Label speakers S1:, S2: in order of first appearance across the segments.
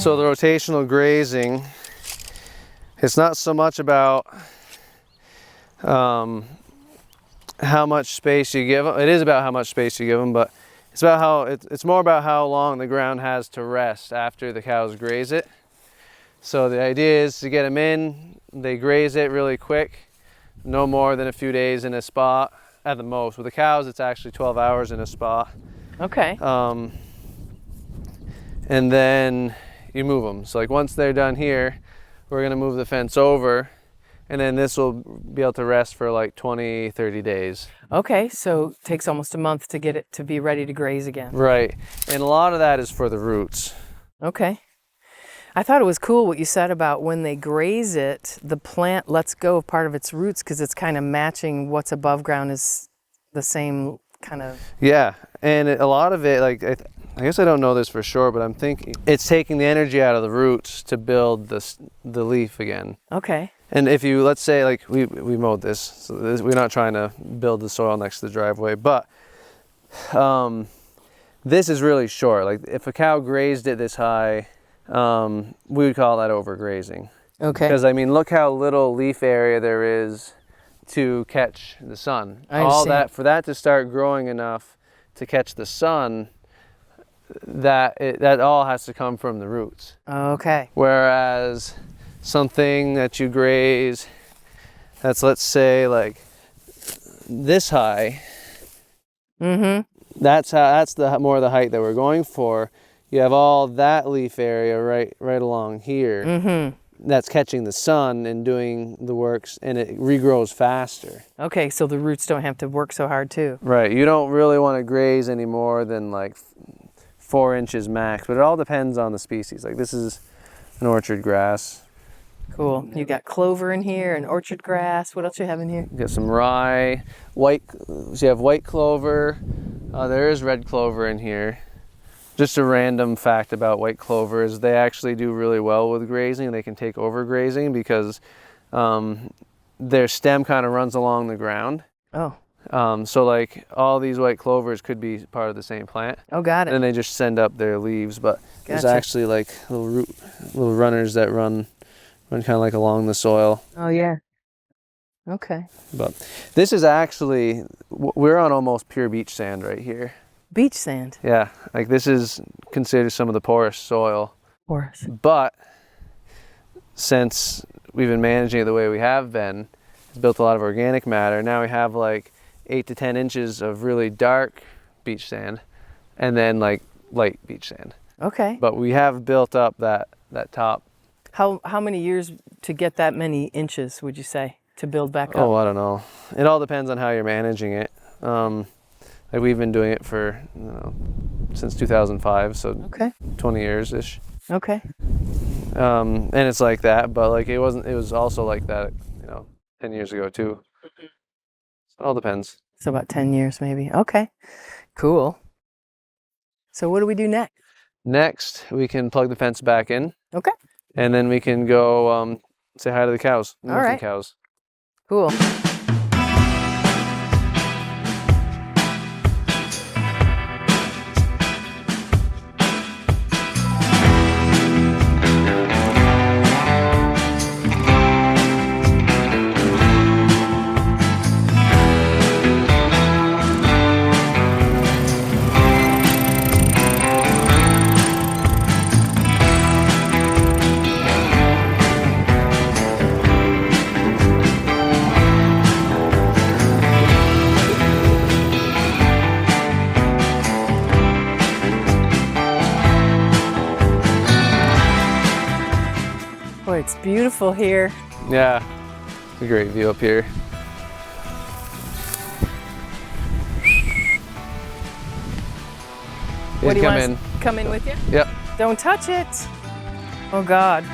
S1: So the rotational grazing, it's not so much about how much space you give them. It is about how much space you give them, but it's about how it's more about how long the ground has to rest after the cows graze it. So the idea is to get them in, they graze it really quick, no more than a few days in a spot at the most. With the cows, it's actually 12 hours in a spot.
S2: Okay.
S1: And then you move them. So like once they're done here, we're gonna move the fence over, and then this will be able to rest for like 20, 30 days.
S2: Okay, so it takes almost a month to get it to be ready to graze again.
S1: Right, and a lot of that is for the roots.
S2: Okay. I thought it was cool what you said about when they graze it, the plant lets go of part of its roots because it's kind of matching what's above ground is the same kind of...
S1: Yeah, and a lot of it, like, I guess I don't know this for sure, but I'm thinking it's taking the energy out of the roots to build the leaf again.
S2: Okay.
S1: And if you, let's say, like, we mowed this, so we're not trying to build the soil next to the driveway, but this is really short. Like, if a cow grazed it this high, we would call that overgrazing.
S2: Okay.
S1: Because, I mean, look how little leaf area there is to catch the sun. All that, for that to start growing enough to catch the sun, that all has to come from the roots.
S2: Okay.
S1: Whereas something that you graze that's, let's say, like this high, that's the more the height that we're going for. You have all that leaf area right along here. That's catching the sun and doing the works, and it regrows faster.
S2: Okay, so the roots don't have to work so hard too.
S1: Right, you don't really want to graze any more than like 4 inches max, but it all depends on the species. Like this is an orchard grass.
S2: Cool. You got clover in here and orchard grass. What else you have in here?
S1: You got some rye, so you have white clover. There is red clover in here. Just a random fact about white clover is they actually do really well with grazing. They can take over grazing because their stem kind of runs along the ground.
S2: Oh.
S1: So like all these white clovers could be part of the same plant.
S2: Oh, got it.
S1: And they just send up their leaves, but there's
S2: Gotcha.
S1: actually like little runners that run kind of like along the soil.
S2: Oh, yeah. Okay.
S1: But this is actually, we're on almost pure beach sand right here.
S2: Beach sand.
S1: Yeah, like this is considered some of the poorest soil.
S2: Porous.
S1: But since we've been managing it the way we have been, it's built a lot of organic matter. Now we have like 8 to 10 inches of really dark beach sand and then like light beach sand.
S2: Okay.
S1: But we have built up that top.
S2: How many years to get that many inches, would you say, to build back up?
S1: Oh, I don't know. It all depends on how you're managing it. Like we've been doing it for, since 2005, so
S2: Okay.
S1: 20 years-ish.
S2: Okay.
S1: And it's like that, but like it was also like that, 10 years ago too. So it all depends.
S2: So about 10 years maybe. Okay. Cool. So what do we do next?
S1: Next, we can plug the fence back in.
S2: Okay.
S1: And then we can go say hi to the cows.
S2: All right.
S1: Cows.
S2: Cool. Boy, it's beautiful here.
S1: Yeah, a great view up here.
S2: What do you
S1: come
S2: want
S1: in?
S2: us to come in with you?
S1: Yep.
S2: Don't touch it. Oh God.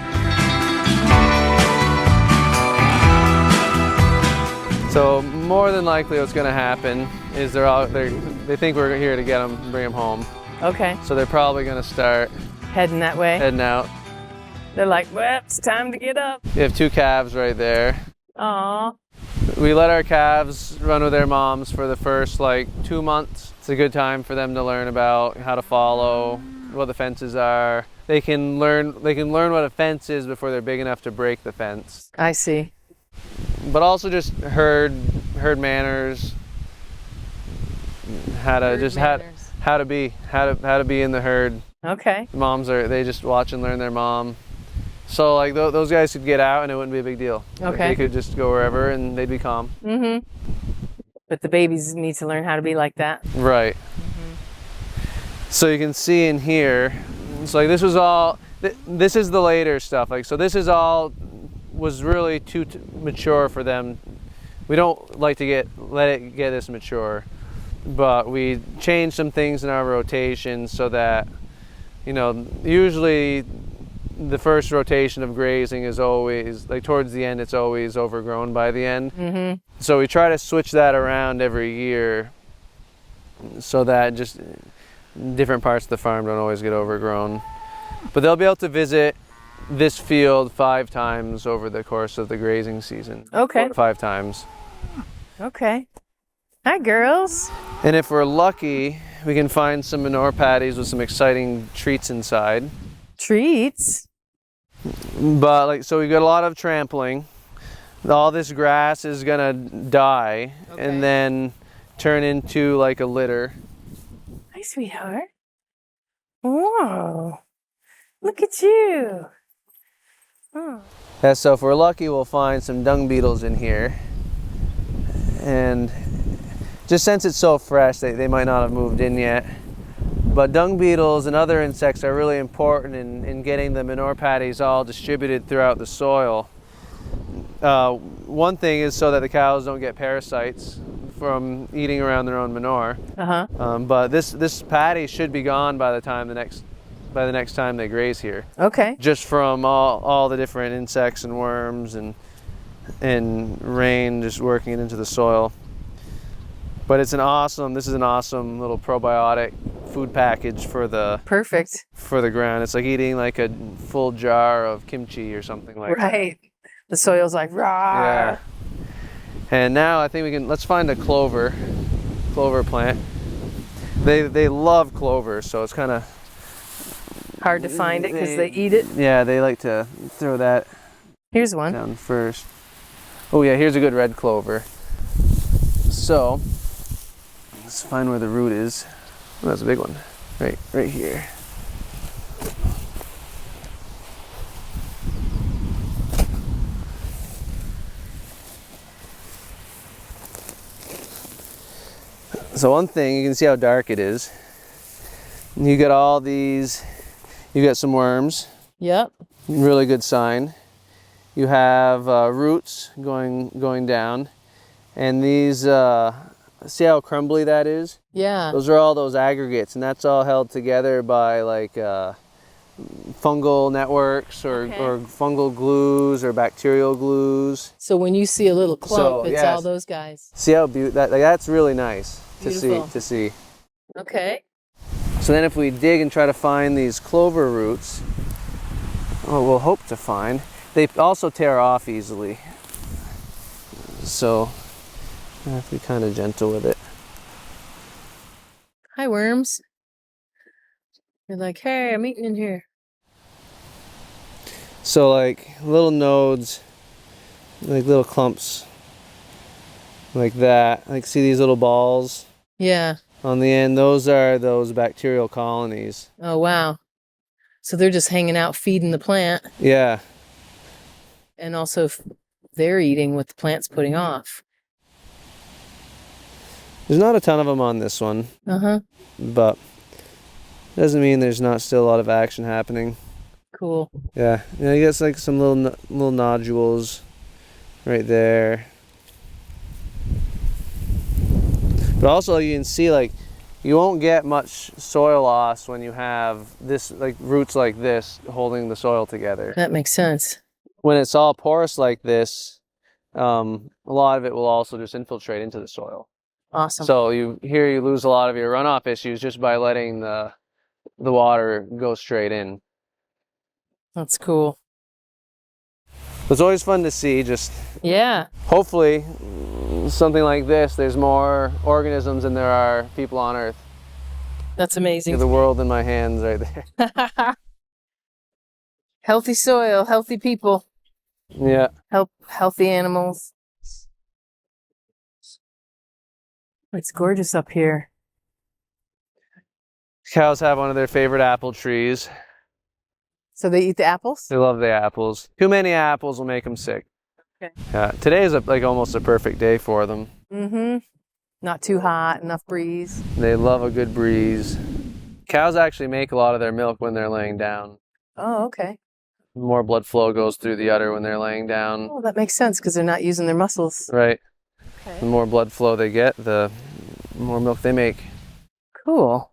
S1: So more than likely what's going to happen is they think we're here to get them, bring them home.
S2: Okay.
S1: So they're probably going to start
S2: Heading that way.
S1: heading out.
S2: They're like, well, it's time to get up.
S1: You have 2 calves right there.
S2: Aw.
S1: We let our calves run with their moms for the first 2 months. It's a good time for them to learn about how to follow, what the fences are, they can learn what a fence is before they're big enough to break the fence.
S2: I see.
S1: But also just herd manners, how to be in the herd.
S2: Okay.
S1: Moms they just watch and learn their mom. So like those guys could get out and it wouldn't be a big deal.
S2: Okay.
S1: Like, they could just go wherever and they'd be calm.
S2: Mm-hmm. But the babies need to learn how to be like that.
S1: Right. So you can see in here, it's like this was all, this is the later stuff. Like, so this is all, was really too mature for them. We don't like to let it get this mature, but we changed some things in our rotation so that, you know, usually the first rotation of grazing is always, like towards the end, it's always overgrown by the end.
S2: Mm-hmm.
S1: So we try to switch that around every year so that just different parts of the farm don't always get overgrown. But they'll be able to visit this field 5 times over the course of the grazing season.
S2: Okay.
S1: 5 times.
S2: Okay. Hi, girls.
S1: And if we're lucky, we can find some manure patties with some exciting treats inside.
S2: Treats.
S1: But like, so we got a lot of trampling. All this grass is gonna die and then turn into like a litter.
S2: Hi, sweetheart. Whoa. Look at you. Oh.
S1: Yeah, so if we're lucky, we'll find some dung beetles in here. And just since it's so fresh, they might not have moved in yet. But dung beetles and other insects are really important in getting the manure patties all distributed throughout the soil. One thing is so that the cows don't get parasites from eating around their own manure. But this patty should be gone by the next time they graze here.
S2: Okay.
S1: Just from all the different insects and worms and rain just working it into the soil. But this is an awesome little probiotic food package for the ground. It's like eating like a full jar of kimchi or something like that.
S2: Right. The soil's like raw.
S1: Yeah. And now I think let's find a clover plant. They love clover, so it's kind of
S2: hard to find it because they eat it.
S1: Yeah, they like to throw that.
S2: Here's one.
S1: Down first. Oh yeah, here's a good red clover. So let's find where the root is. Oh, that's a big one. Right here. So one thing, you can see how dark it is. You got all these, you got some worms.
S2: Yep.
S1: Really good sign. You have roots going down. And these, see how crumbly that is?
S2: Yeah.
S1: Those are all those aggregates, and that's all held together by like fungal networks or fungal glues or bacterial glues.
S2: So when you see a little clump, it's all those guys.
S1: See how that's really nice
S2: Beautiful.
S1: to see.
S2: Okay.
S1: So then if we dig and try to find these clover roots, we'll hope to find, they also tear off easily. So I have to be kind of gentle with it.
S2: Hi, worms. You're like, hey, I'm eating in here.
S1: So like little nodes, like little clumps, like that. Like see these little balls?
S2: Yeah.
S1: On the end, those are those bacterial colonies.
S2: Oh, wow. So they're just hanging out feeding the plant.
S1: Yeah.
S2: And also they're eating what the plant's putting off.
S1: There's not a ton of them on this one. But doesn't mean there's not still a lot of action happening.
S2: Cool.
S1: Yeah. I guess like some little nodules right there. But also you can see like you won't get much soil loss when you have this like roots like this holding the soil together.
S2: That makes sense.
S1: When it's all porous like this, a lot of it will also just infiltrate into the soil.
S2: Awesome.
S1: So you lose a lot of your runoff issues just by letting the water go straight in.
S2: That's cool.
S1: It's always fun to see. Just hopefully something like this. There's more organisms than there are people on Earth.
S2: That's amazing.
S1: The world in my hands right there.
S2: Healthy soil, healthy people,
S1: Yeah.
S2: healthy animals. It's gorgeous up here.
S1: Cows have one of their favorite apple trees.
S2: So they eat the apples?
S1: They love the apples. Too many apples will make them sick.
S2: Okay.
S1: Yeah. Today is like almost a perfect day for them.
S2: Mm-hmm. Not too hot, enough breeze.
S1: They love a good breeze. Cows actually make a lot of their milk when they're laying down.
S2: Oh, okay.
S1: More blood flow goes through the udder when they're laying down.
S2: Oh, that makes sense because they're not using their muscles.
S1: Right.
S2: Okay.
S1: The more blood flow they get, the more milk they make.
S2: Cool.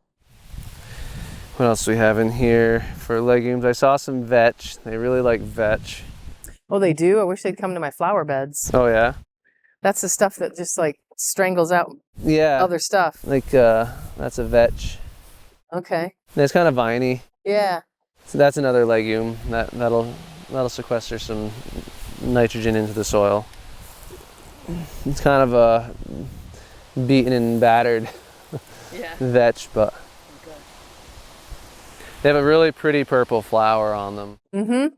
S1: What else do we have in here for legumes? I saw some vetch. They really like vetch.
S2: Oh, they do? I wish they'd come to my flower beds.
S1: Oh, yeah?
S2: That's the stuff that just like strangles out
S1: Yeah.
S2: other stuff.
S1: Like, that's a vetch.
S2: Okay.
S1: And it's kind of viney.
S2: Yeah.
S1: So that's another legume. That'll sequester some nitrogen into the soil. It's kind of a beaten and battered vetch, but they have a really pretty purple flower on them.
S2: Mm-hmm.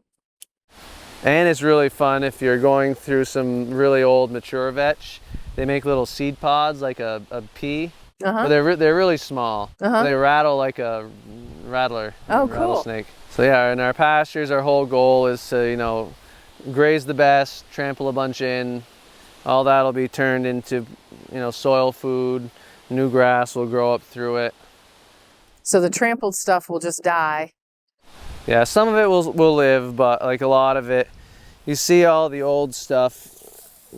S1: And it's really fun if you're going through some really old mature vetch. They make little seed pods like a pea.
S2: Uh-huh.
S1: But they're really small.
S2: Uh-huh.
S1: They rattle like a rattler.
S2: Oh, cool.
S1: Rattlesnake. So yeah, in our pastures, our whole goal is to, you know, graze the best, trample a bunch in. All that'll be turned into, you know, soil food. New grass will grow up through it.
S2: So the trampled stuff will just die.
S1: Yeah, some of it will live, but like a lot of it, you see all the old stuff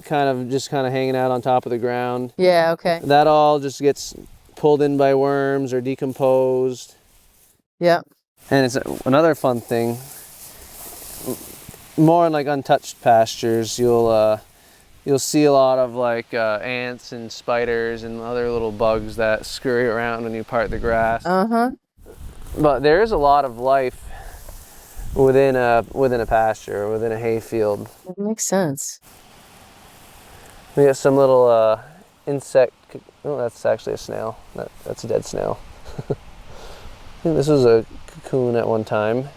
S1: kind of hanging out on top of the ground.
S2: Yeah, okay.
S1: That all just gets pulled in by worms or decomposed.
S2: Yeah.
S1: And it's another fun thing. More in like untouched pastures, you'll see a lot of like ants and spiders and other little bugs that scurry around when you part the grass.
S2: Uh-huh.
S1: But there is a lot of life within a pasture, within a hayfield.
S2: That makes sense.
S1: We got some little insect. Oh, that's actually a snail. That's a dead snail. I think this was a cocoon at one time.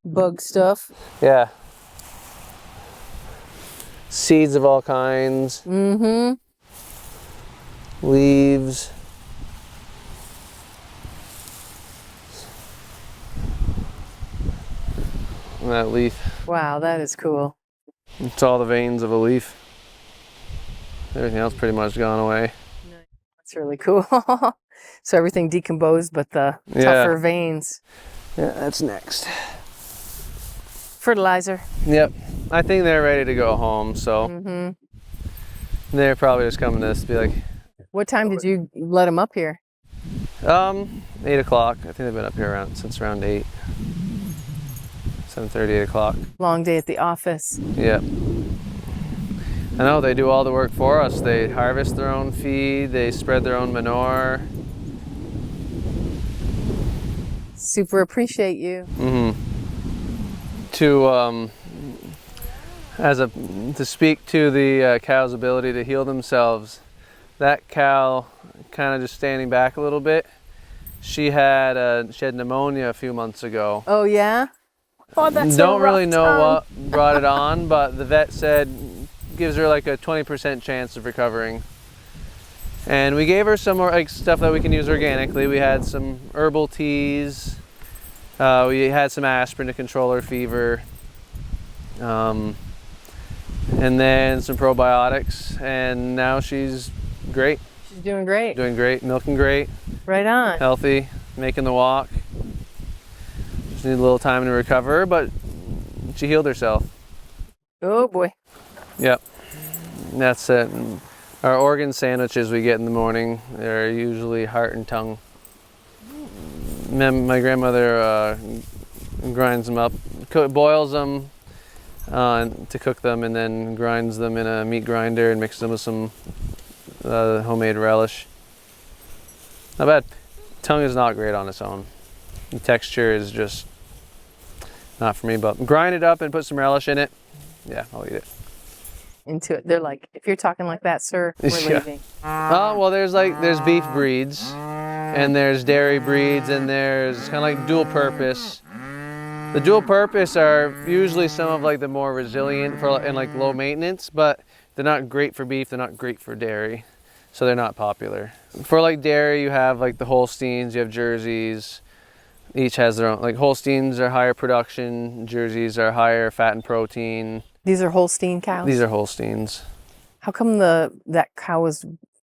S2: Bug stuff.
S1: Yeah. Seeds of all kinds.
S2: Mm-hmm.
S1: Leaves. And that leaf.
S2: Wow, that is cool.
S1: It's all the veins of a leaf. Everything else pretty much gone away.
S2: That's really cool. So everything decomposed but the tougher veins.
S1: Yeah, that's next.
S2: Fertilizer.
S1: Yep. I think they're ready to go home, so they're probably just coming to us to be like...
S2: What time did you let them up here?
S1: 8 o'clock. I think they've been up here since around 8. 7:30, 8 o'clock.
S2: Long day at the office.
S1: Yep. I know, they do all the work for us. They harvest their own feed, they spread their own manure.
S2: Super appreciate you.
S1: To speak to the cow's ability to heal themselves, that cow kind of just standing back a little bit, she had pneumonia a few months ago.
S2: Oh yeah? Oh, that's
S1: Don't really know what brought it on, but the vet said gives her like a 20% chance of recovering. And we gave her some more like stuff that we can use organically. We had some herbal teas. We had some aspirin to control her fever. And then some probiotics, and now she's great.
S2: She's doing great.
S1: Doing great, milking great.
S2: Right on.
S1: Healthy, making the walk. Just need a little time to recover, but she healed herself.
S2: Oh boy.
S1: Yep. That's it. Our organ sandwiches we get in the morning, they're usually heart and tongue. My grandmother grinds them up, boils them to cook them, and then grinds them in a meat grinder and mixes them with some homemade relish. Not bad. Tongue is not great on its own. The texture is just not for me, but grind it up and put some relish in it. Yeah, I'll eat it.
S2: Into it. They're like, if you're talking like that, sir, we're leaving.
S1: Oh, well, there's beef breeds, and there's dairy breeds, and there's kind of like dual purpose. The dual purpose are usually some of like the more resilient and like low maintenance, but they're not great for beef, they're not great for dairy, so they're not popular. For like dairy, you have like the Holsteins, you have Jerseys. Each has their own, like Holsteins are higher production, Jerseys are higher fat and protein.
S2: These are Holstein cows?
S1: These are Holsteins.
S2: How come that cow is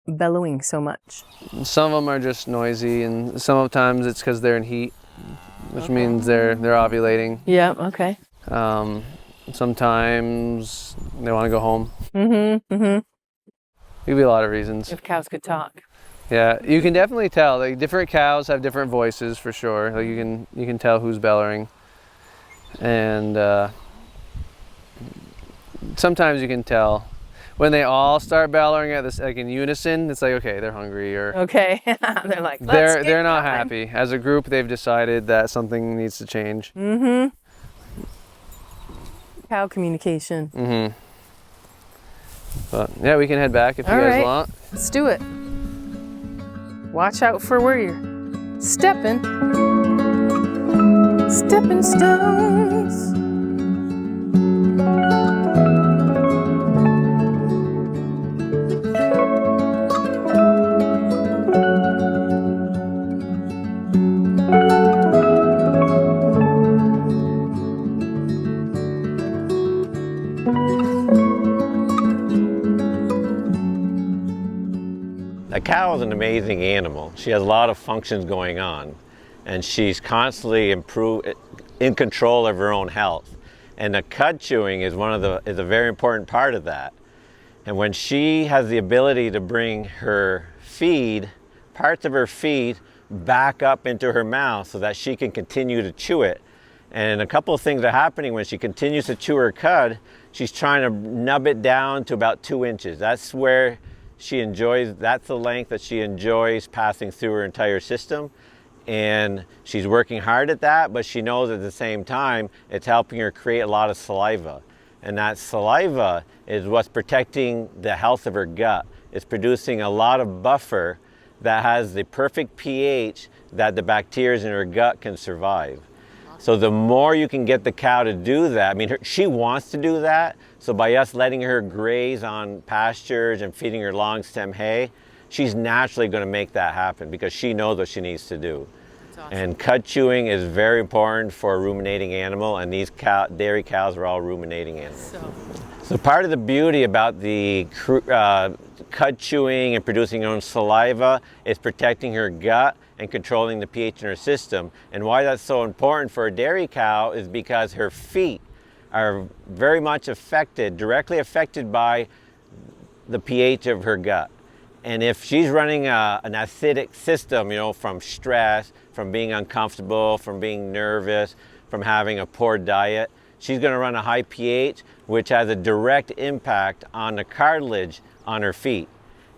S2: bellowing so much?
S1: Some of them are just noisy, and sometimes it's because they're in heat, which means they're ovulating.
S2: Yeah, okay.
S1: Sometimes they want to go home.
S2: Mm-hmm.
S1: Could be a lot of reasons.
S2: If cows could talk.
S1: Yeah, you can definitely tell. Like different cows have different voices for sure. Like you can tell who's bellowing, and sometimes you can tell when they all start bellowing at this like in unison. It's like okay, they're hungry or
S2: okay. They're like
S1: they're not happy. As a group, they've decided that something needs to change.
S2: Mm-hmm. Cow communication.
S1: Mm-hmm. But yeah, we can head back if you
S2: All
S1: guys
S2: right.
S1: want.
S2: Let's do it. Watch out for where you're stepping. Stepping stones.
S3: A cow is an amazing animal. She has a lot of functions going on, and she's constantly in control of her own health. And the cud chewing is a very important part of that. And when she has the ability to bring her feed, parts of her feed, back up into her mouth so that she can continue to chew it. And a couple of things are happening when she continues to chew her cud. She's trying to nub it down to about 2 inches. That's where that's the length that she enjoys passing through her entire system. And she's working hard at that, but she knows at the same time it's helping her create a lot of saliva. And that saliva is what's protecting the health of her gut. It's producing a lot of buffer that has the perfect pH that the bacteria in her gut can survive. So the more you can get the cow to do that, I mean, she wants to do that. So by us letting her graze on pastures and feeding her long stem hay, she's naturally going to make that happen because she knows what she needs to do. That's awesome. And cud chewing is very important for a ruminating animal, and these dairy cows are all ruminating animals. So part of the beauty about the cud chewing and producing her own saliva is protecting her gut and controlling the pH in her system. And why that's so important for a dairy cow is because her feet are very much directly affected by the pH of her gut. And if she's running an acidic system, from stress, from being uncomfortable, from being nervous, from having a poor diet, she's going to run a high pH, which has a direct impact on the cartilage on her feet.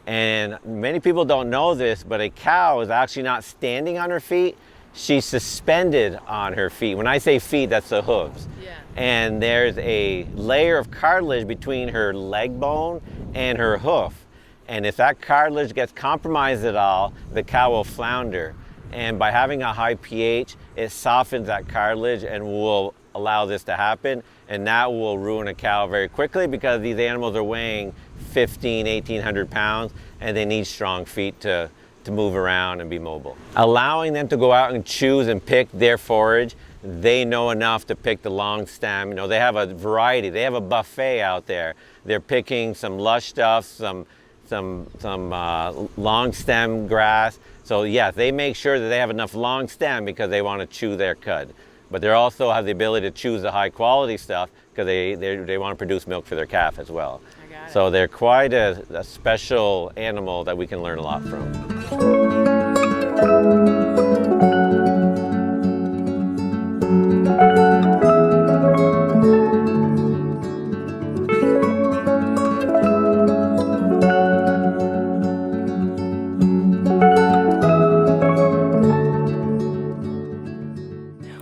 S3: And many people don't know this, but a cow is actually not standing on her feet. She's suspended on her feet. When I say feet, that's the hooves. Yeah. And there's a layer of cartilage between her leg bone and her hoof. And if that cartilage gets compromised at all, the cow will flounder. And by having a high pH, it softens that cartilage and will allow this to happen. And that will ruin a cow very quickly because these animals are weighing 1,800 pounds and they need strong feet to move around and be mobile. Allowing them to go out and choose and pick their forage, they know enough to pick the long stem. They have a variety, they have a buffet out there. They're picking some lush stuff, some long stem grass. So yes, they make sure that they have enough long stem because they want to chew their cud. But they also have the ability to choose the high quality stuff because they want to produce milk for their calf as well. So they're quite a special animal that we can learn a lot from.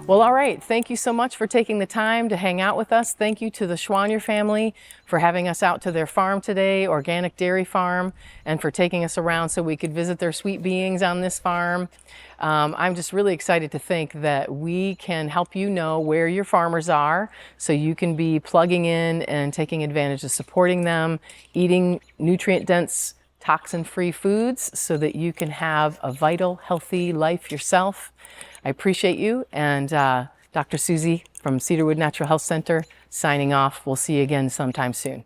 S2: Well, all right. Thank you so much for taking the time to hang out with us. Thank you to the Choiniere family for having us out to their farm today, organic dairy farm, and for taking us around so we could visit their sweet beings on this farm. I'm just really excited to think that we can help you know where your farmers are so you can be plugging in and taking advantage of supporting them, eating nutrient-dense, toxin-free foods so that you can have a vital, healthy life yourself. I appreciate you, and Dr. Susie from Cedarwood Natural Health Center signing off. We'll see you again sometime soon.